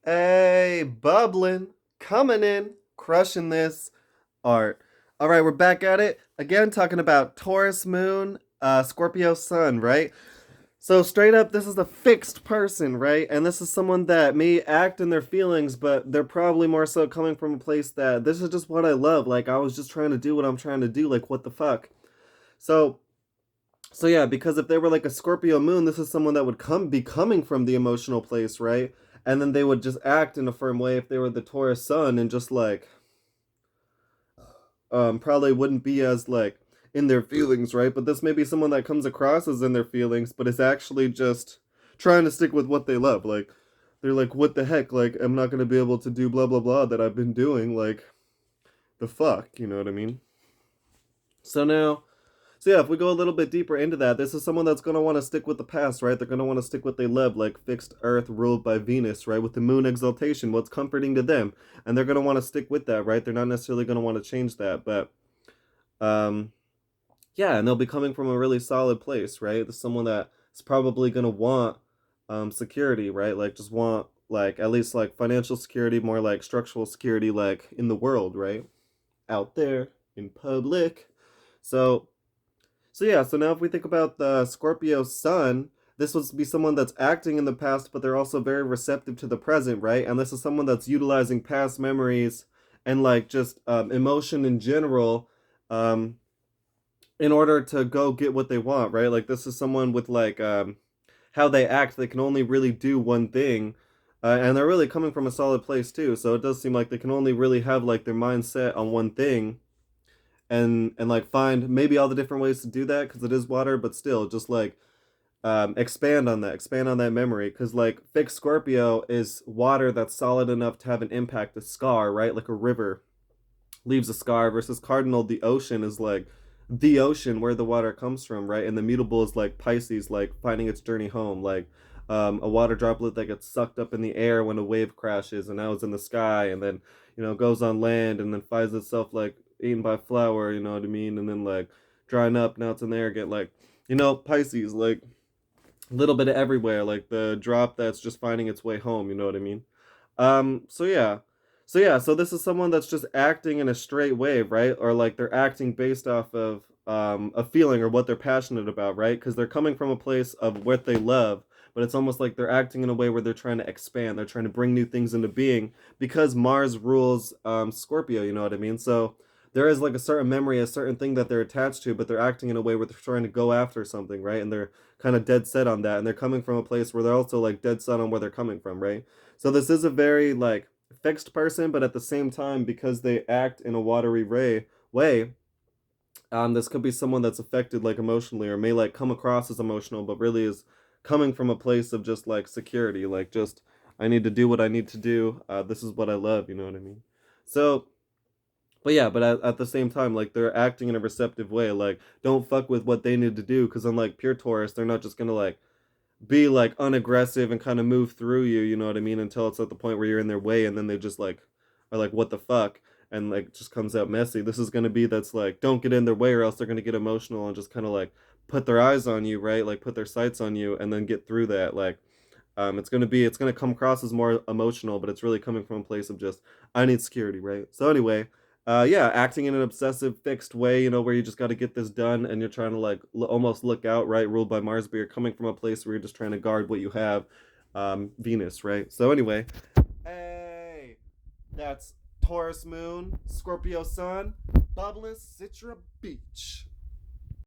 Hey, Bublynn, coming in, crushing this art. All right, we're back at it again, talking about Taurus moon, Scorpio sun, right? So straight up, this is a fixed person, right? And this is someone that may act in their feelings, but they're probably more so coming from a place that this is just what I love. Like I was just trying to do what I'm trying to do. Like what the fuck? So so yeah, because if they were like a Scorpio moon, this is someone that would be coming from the emotional place, right? And then they would just act in a firm way if they were the Taurus sun and just like probably wouldn't be as like in their feelings, right? But this may be someone that comes across as in their feelings, but is actually just trying to stick with what they love. Like they're like, what the heck? Like I'm not gonna be able to do blah blah blah that I've been doing. Like the fuck, you know what I mean? So now So yeah, if we go a little bit deeper into that, this is someone that's gonna want to stick with the past, right? They're gonna want to stick what they love, like fixed Earth ruled by Venus, right? With the moon exaltation, what's comforting to them, and they're gonna want to stick with that, right? They're not necessarily gonna want to change that, but um, yeah, and they'll be coming from a really solid place, right? There's someone that's probably gonna want security, right? Like just want like at least like financial security, more like structural security, like in the world, right? Out there in public. So so yeah, so now if we think about the Scorpio sun, this would be someone that's acting in the past, but they're also very receptive to the present, right? And this is someone that's utilizing past memories and like just emotion in general, um, in order to go get what they want, right? Like this is someone with like how they act. They can only really do one thing, and they're really coming from a solid place too. So it does seem like they can only really have like their mind set on one thing and like find maybe all the different ways to do that because it is water, but still just like expand on that memory because like fixed Scorpio is water that's solid enough to have an impact, a scar, right? Like a river leaves a scar versus cardinal, the ocean is like the ocean where the water comes from, right? And the mutable is like Pisces, like finding its journey home, like a water droplet that gets sucked up in the air when a wave crashes and now it's in the sky and then goes on land and then finds itself like eaten by flower, you know what I mean? And then like drying up, now it's in the air, get like Pisces, like a little bit of everywhere, like the drop that's just finding its way home, you know what I mean? So yeah. So this is someone that's just acting in a straight wave, right? Or like they're acting based off of a feeling or what they're passionate about, right? Because they're coming from a place of what they love, but it's almost like they're acting in a way where they're trying to expand, they're trying to bring new things into being because Mars rules Scorpio, you know what I mean? So there is like a certain memory, a certain thing that they're attached to, but they're acting in a way where they're trying to go after something, right? And they're kind of dead set on that, and they're coming from a place where they're also like dead set on where they're coming from, right? So this is a very like fixed person, but at the same time, because they act in a watery way, this could be someone that's affected like emotionally or may like come across as emotional, but really is coming from a place of just like security, like just I need to do what I need to do. This is what I love, you know what I mean? So but yeah, but at the same time, like they're acting in a receptive way. Like, don't fuck with what they need to do, because unlike pure Taurus, they're not just gonna like be like unaggressive and kind of move through you. You know what I mean? Until it's at the point where you're in their way, and then they just like are like, what the fuck, and like just comes out messy. This is gonna be that's like, don't get in their way, or else they're gonna get emotional and just kind of like put their eyes on you, right? Like put their sights on you, and then get through that. Like, it's gonna come across as more emotional, but it's really coming from a place of just I need security, right? So anyway, yeah, acting in an obsessive, fixed way, where you just got to get this done, and you're trying to like almost look out, right? Ruled by Mars, but you're coming from a place where you're just trying to guard what you have, Venus, right? So anyway, hey, that's Taurus Moon, Scorpio Sun, Bublynn, Sitra Beach.